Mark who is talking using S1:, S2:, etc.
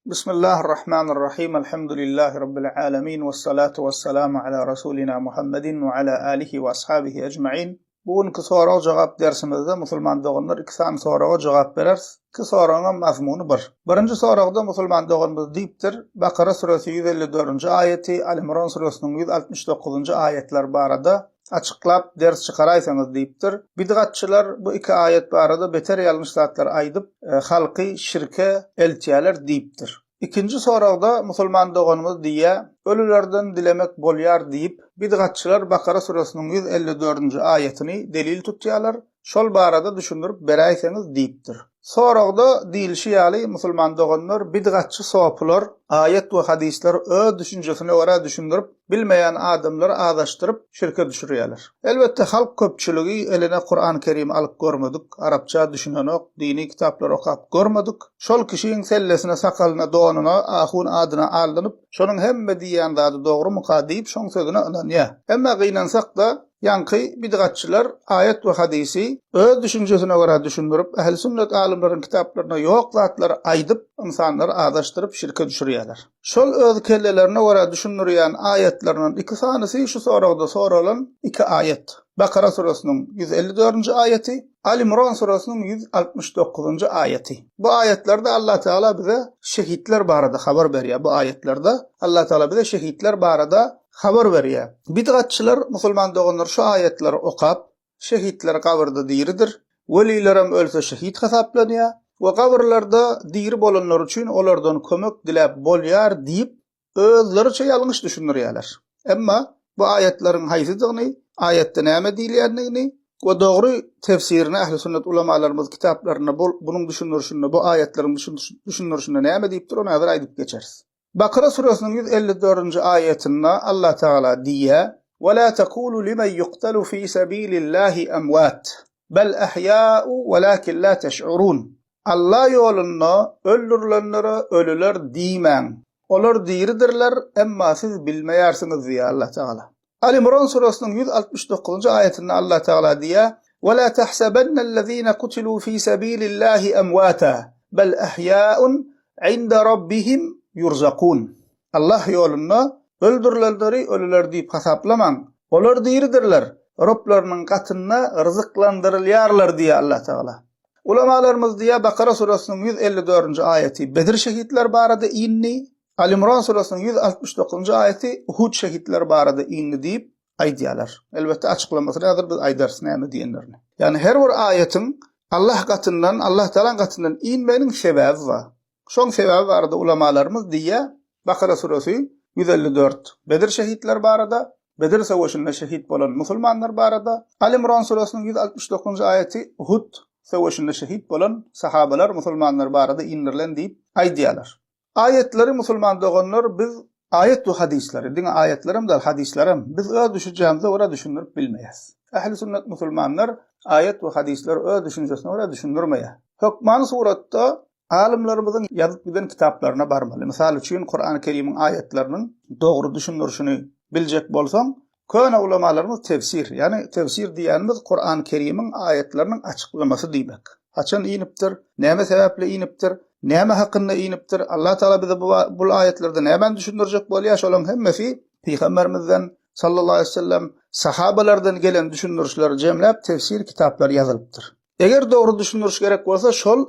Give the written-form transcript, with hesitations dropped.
S1: Bismillahirrahmanirrahim. Elhamdülillahi Rabbil alemin. Vessalatu vesselamu ala Rasulina Muhammedin ve ala alihi ve ashabihi ecma'in. Bugünkü sorağa cevap dersimizde musulman doganlar iki tane sorağa cevap berers. Iki sorağın mazmunu bir. Birinci sorağda musulman doganımız deyiptir. Bakara suresi 154. ayeti, Ali İmran suresinin 169. ayetler barada açıklap ders çıkaraysanız deyiptir. Bid'atçılar bu iki ayet barada beter yanlışlıklar aydıp halkı şirke eltiyalar deyiptir. İkinci sorağda musulman doganımız diye ölülerden dilemek bolyar deyip bid'atçılar Bakara suresinin 154. ayetini delil tutyalar. Şol barada düşünürüp berayseniz deyiptir. Sorağda deyilşiyali musulman doganlar bid'atçı soğupular ayet ve hadisler ö düşüncesine ora düşünürüp bilmeyen adamları ağdaştırıp şirke düşürüyorlar. Elbette halk köpçülüğü eline Kur'an-ı Kerim alıp görmedik. Arapça düşünen ok, dini kitaplar okap görmedik. Şol kişinin sellesine, sakalına, doğanına, ahun adına alınıp şonun hemme diyen dadı doğru muka deyip şon sözüne inanıyor. Ama gıynansak da yankı bid'atçılar ayet ve hadisi öz düşüncesine göre düşünürüp ehl-i sünnet alimlerin kitaplarına yok zatları aydıp insanları ağdaştırıp şirke düşürüyorlar. Şol öz kellelerine göre düşünürüyen ayetlerinin iki tanesi şu sorağda sorulan iki ayet. Bakara suresinin 154. ayeti, Ali İmran suresinin 169. ayeti. Bu ayetlerde Allah Teala bize şehitler barada haber veriyor. Bu ayetlerde Allah Teala bize şehitler barada haber veriyor. Bid'atçılar musulman doganlar şu ayetleri okap şehitler kabirde diridir. Velilerim ölse şehit hesaplanıyor. Ve kabirlerde diri bolanlar için olardan kömek dilep bolyar deyip özleriçe yanlış düşünürler. Ama bu ayetlerin haysizliğini, ayette näme diýilýändigini we dogry tefsirini ähli sünnet ulamalarymyz kitaplarına bunun düşünürüşünde, bu ayetlerin düşünürüşünde näme diýipdir, onu hazır aýdyp geçeriz. Bakara suresinin 154. ayetinde Allah Teala diýär: "Ve la tekulu limen yuqtalu fi sabilillahi amwat, bel ahya'u walakin la teş'urun." Allah yolunda öldürülenlere ölüler diýmän. Olar diridirler, emma siz bilmeýärsiniz diýär Allah Teala. Ali İmran suresinin 169. ayetinde Allah Teala diýär: "Ve la tahsabennellezîne kutilû fî sabîlillâhi emvâta, bel ahyâ'un 'inde rabbihim yurzakûn." Allah yolunda öldürülenleri ölüler diýip hasaplaman. Olar diridirler, Rablarynyň katynda rızıklandyrylýarlar diýär Allah Teala. Ulamalarymız diýär Bakara suresinin 154. ayeti Bedir şehitler barada inni, Ali İmran suresinin 169. ayeti Uhud şehitler barada inni diýip aýdýarlar. Elbette açıklamasını hazır biz aýdarsyn näme diýenlerini. Yani her bir ayetin Allah katından, Allah Teala'nın katından inmenin sebebi var. Şoň sebebi barada ulamalarymız diýär Bakara suresi 154 Bedir şehitler barada, Bedir savaşynda şehit bolan musulmanlar barada, Ali İmran suresinin 169. ayeti Uhud savaşynda şehit bolan sahabalar, musulmanlar barada indirlen diýip aýdýarlar. Ayetleri musulman doganlar biz ayet ve hadisleri, din ayetlerim da hadislerim biz öz düşünjämize ora düşünürüp bilmeýäs. Ähli sünnet musulmanlar ayet ve hadisler öz düşünjesine ora düşünürmeýär. Hukman suratda alimlerimizin yazıp giden kitaplarına barmaly. Misal üçin Kur'an-ı Kerim'in ayetlerinin doğru düşünürüşünü biljek bolsaň, köne ulamalarymız tefsir, yani tefsir diýenimiz Kur'an-ı Kerim'in ayetlerinin açıklaması diýmek. Haçan inipdir, näme sebeple inipdir, näme hakynda inipdir, Allah Teala bize bu ayetlerde näme düşündirjek bolýar, şolan hemmesi Peygamberimizden sallallahu aleyhi ve sellem sahabalardan gelen düşünürüşleri jemläp tefsir kitaplar yazılıpdyr. Eger doğru düşünürüş gerek bolsa şol